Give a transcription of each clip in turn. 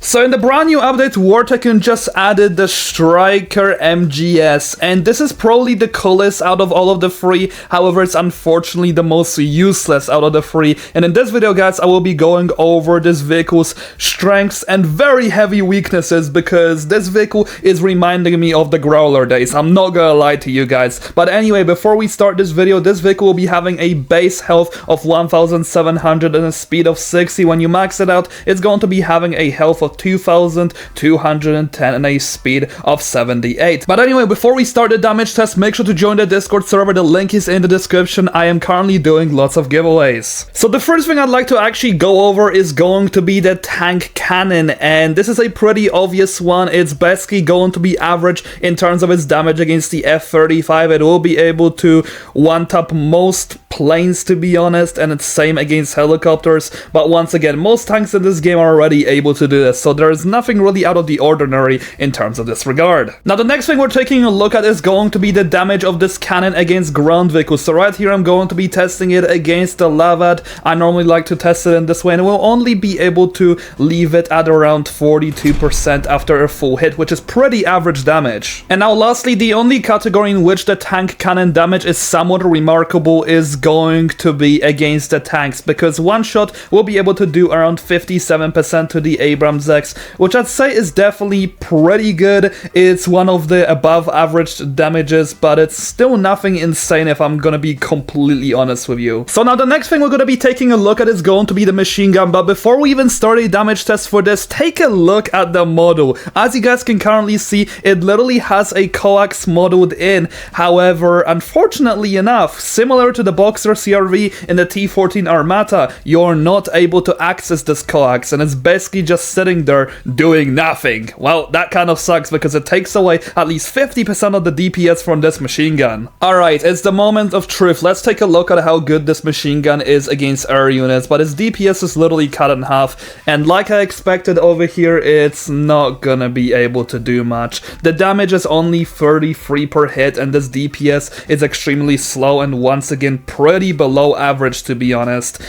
So in the brand new update, Tycoon just added the Stryker MGS, and this is probably the coolest out of all of the free. However, it's unfortunately the most useless out of the free. And in this video, guys, I will be going over this vehicle's strengths and very heavy weaknesses, because this vehicle is reminding me of the Growler days. I'm not gonna lie to you guys. But anyway, before we start this video, this vehicle will be having a base health of 1700 and a speed of 60. When you max it out, it's going to be having a health of 2210 and a speed of 78. But anyway, before we start the damage test, make sure to join the Discord server. The link is in the description. I am currently doing lots of giveaways. So the first thing I'd like to actually go over is going to be the tank cannon, and this is a pretty obvious one. It's basically going to be average in terms of its damage against the F-35. It will be able to one-tap most planes, to be honest, and it's same against helicopters. But once again, most tanks in this game are already able to do this, so there is nothing really out of the ordinary in terms of this regard. Now the next thing we're taking a look at is going to be the damage of this cannon against ground vehicles. So right here I'm going to be testing it against the Lavad. I normally like to test it in this way, and we'll only be able to leave it at around 42% after a full hit, which is pretty average damage. And now lastly, the only category in which the tank cannon damage is somewhat remarkable is going to be against the tanks, because one shot will be able to do around 57% to the Abrams X, which I'd say is definitely pretty good. It's one of the above average damages, but it's still nothing insane if I'm gonna be completely honest with you. So now the next thing we're gonna be taking a look at is going to be the machine gun, but before we even start a damage test for this, take a look at the model. As you guys can currently see, it literally has a coax modeled in. However, unfortunately enough, similar to the Boxer CRV in the T14 Armata, you're not able to access this coax, and it's basically just sitting there doing nothing. Well, that kind of sucks, because it takes away at least 50% of the DPS from this machine gun. Alright, it's the moment of truth. Let's take a look at how good this machine gun is against air units, but its DPS is literally cut in half, and like I expected over here, it's not gonna be able to do much. The damage is only 33 per hit, and this DPS is extremely slow, and once again, pretty below average, to be honest.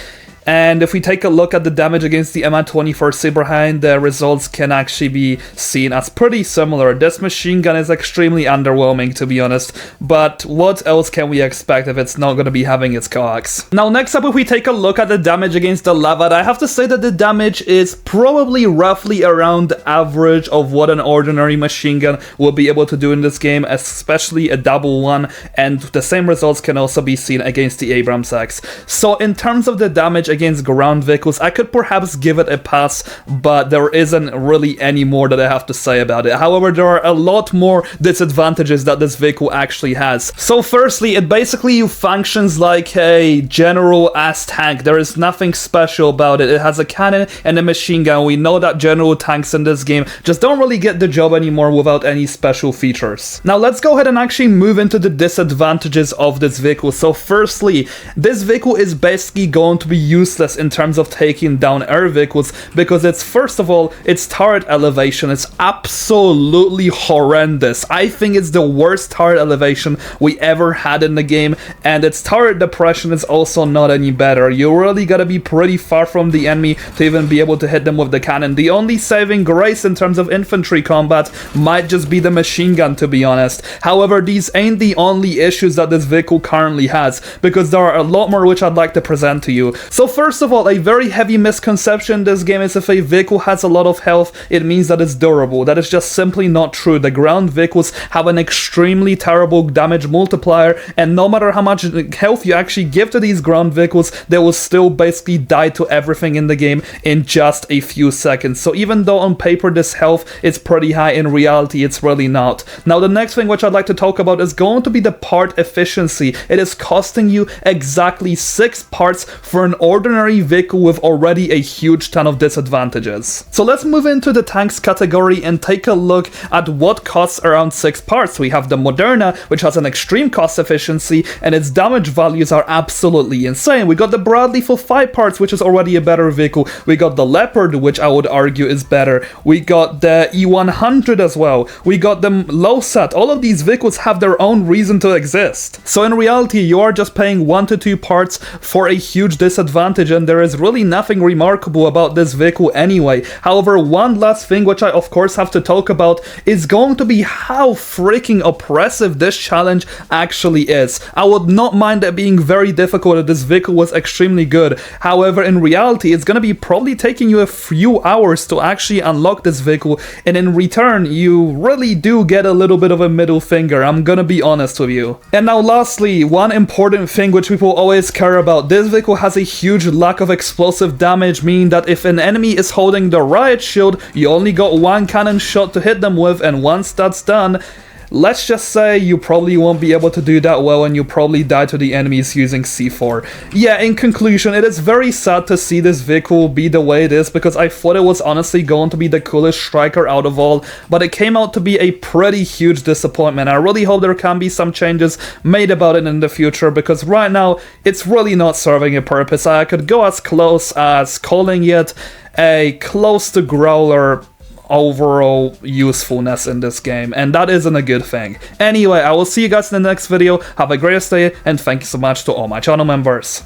And if we take a look at the damage against the Mi-24 Silberhain, the results can actually be seen as pretty similar. This machine gun is extremely underwhelming, to be honest, but what else can we expect if it's not going to be having its coax? Now next up, if we take a look at the damage against the Lavad, I have to say that the damage is probably roughly around the average of what an ordinary machine gun will be able to do in this game, especially a double one, and the same results can also be seen against the Abrams X. So in terms of the damage against ground vehicles, I could perhaps give it a pass, but there isn't really any more that I have to say about it. However, there are a lot more disadvantages that this vehicle actually has. So firstly, it basically functions like a general-ass tank. There is nothing special about it. It has a cannon and a machine gun. We know that general tanks in this game just don't really get the job anymore without any special features. Now let's go ahead and actually move into the disadvantages of this vehicle. So firstly, this vehicle is basically going to be useless in terms of taking down air vehicles, because it's, first of all, its turret elevation is absolutely horrendous. I think it's the worst turret elevation we ever had in the game, and its turret depression is also not any better. You really gotta be pretty far from the enemy to even be able to hit them with the cannon. The only saving grace in terms of infantry combat might just be the machine gun, to be honest. However, these ain't the only issues that this vehicle currently has, because there are a lot more which I'd like to present to you. So first of all, a very heavy misconception in this game is if a vehicle has a lot of health, it means that it's durable. That is just simply not true. The ground vehicles have an extremely terrible damage multiplier, and no matter how much health you actually give to these ground vehicles, they will still basically die to everything in the game in just a few seconds. So even though on paper this health is pretty high, in reality it's really not. Now the next thing which I'd like to talk about is going to be the part efficiency. It is costing you exactly 6 parts for an ordinary vehicle with already a huge ton of disadvantages. So let's move into the tanks category and take a look at what costs around 6 parts. We have the Moderna, which has an extreme cost efficiency, and its damage values are absolutely insane. We got the Bradley for 5 parts, which is already a better vehicle. We got the Leopard, which I would argue is better. We got the E100 as well. We got the Lowsat. All of these vehicles have their own reason to exist. So in reality, you are just paying 1 to 2 parts for a huge disadvantage advantage, and there is really nothing remarkable about this vehicle anyway. However, one last thing which I of course have to talk about is going to be how freaking oppressive this challenge actually is. I would not mind it being very difficult if this vehicle was extremely good. However, in reality, it's gonna be probably taking you a few hours to actually unlock this vehicle, and in return, you really do get a little bit of a middle finger, I'm gonna be honest with you. And now lastly, one important thing which people always care about, this vehicle has a huge lack of explosive damage, meaning that if an enemy is holding the riot shield, you only got one cannon shot to hit them with, and once that's done, let's just say you probably won't be able to do that well, and you probably die to the enemies using C4. Yeah, in conclusion, it is very sad to see this vehicle be the way it is, because I thought it was honestly going to be the coolest Stryker out of all, but it came out to be a pretty huge disappointment. I really hope there can be some changes made about it in the future, because right now, it's really not serving a purpose. I could go as close as calling it a close to Growler overall usefulness in this game, and that isn't a good thing. Anyway, I will see you guys in the next video. Have a great day, and thank you so much to all my channel members.